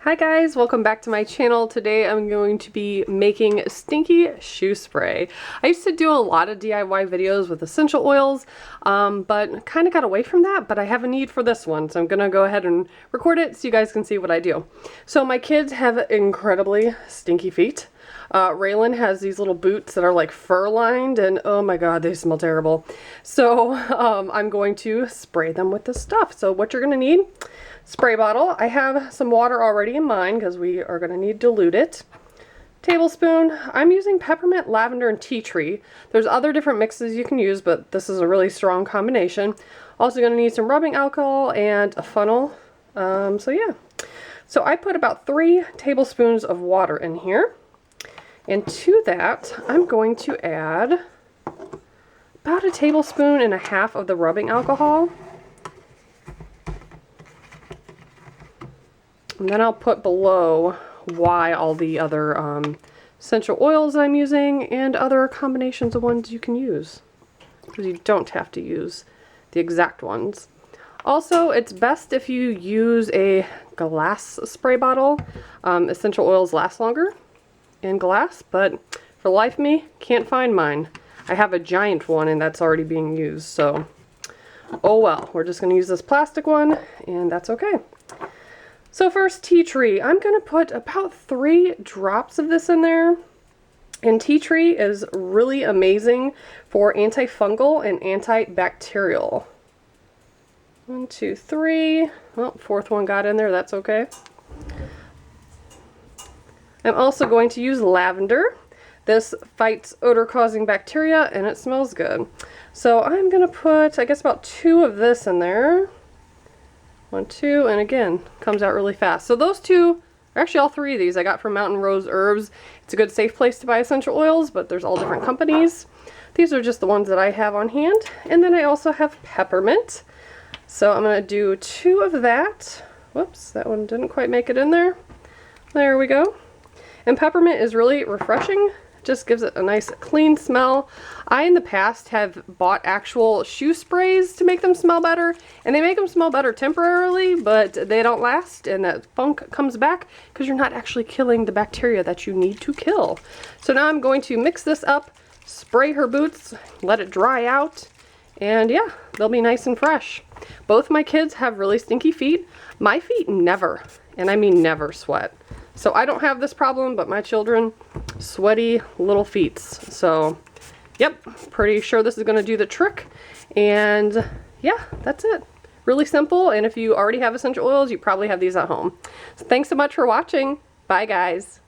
Hi guys, welcome back to my channel. Today I'm going to be making Stinky shoe spray. I used to do a lot of DIY videos with essential oils, but kind of got away from that, but I have a need for this one, so I'm gonna go ahead and record it so you guys can see what I do. So my kids have incredibly stinky feet. Raylan has these little boots that are like fur lined, and oh my god, they smell terrible. So I'm going to spray them with this stuff. So what you're gonna need: spray bottle. I have some water already in mine because we are going to need to dilute it. Tablespoon. I'm using peppermint, lavender, and tea tree. There's other different mixes you can use, but this is a really strong combination. Also going to need some rubbing alcohol and a funnel. So yeah. So I put about 3 tablespoons of water in here. And to that, I'm going to add about 1.5 tablespoons of the rubbing alcohol. And then I'll put below why all the other essential oils I'm using and other combinations of ones you can use, because you don't have to use the exact ones. Also, it's best if you use a glass spray bottle. Essential oils last longer in glass, but for the life of me, can't find mine. I have a giant one and that's already being used, so oh well. We're just going to use this plastic one and that's okay. So first, tea tree. I'm going to put about 3 drops of this in there. And tea tree is really amazing for anti-fungal and antibacterial. 1, 2, 3. Well, 4th one got in there, that's okay. I'm also going to use lavender. This fights odor-causing bacteria and it smells good. So I'm going to put, I guess, about 2 of this in there. 1, 2, and again, comes out really fast. So those 2, or actually all 3 of these I got from Mountain Rose Herbs. It's a good safe place to buy essential oils, but there's all different companies. These are just the ones that I have on hand. And then I also have peppermint. So I'm going to do 2 of that. Whoops, that one didn't quite make it in there. There we go. And peppermint is really refreshing. Just gives it a nice clean smell. I in the past have bought actual shoe sprays to make them smell better, and they make them smell better temporarily, but they don't last, and that funk comes back because you're not actually killing the bacteria that you need to kill. So now I'm going to mix this up, spray her boots, let it dry out, and yeah, they'll be nice and fresh. Both my kids have really stinky feet. My feet never, and I mean never, sweat. So I don't have this problem, but my children, sweaty little feet. So, yep, pretty sure this is going to do the trick. And yeah, that's it. Really simple. And if you already have essential oils, you probably have these at home. So thanks so much for watching. Bye, guys.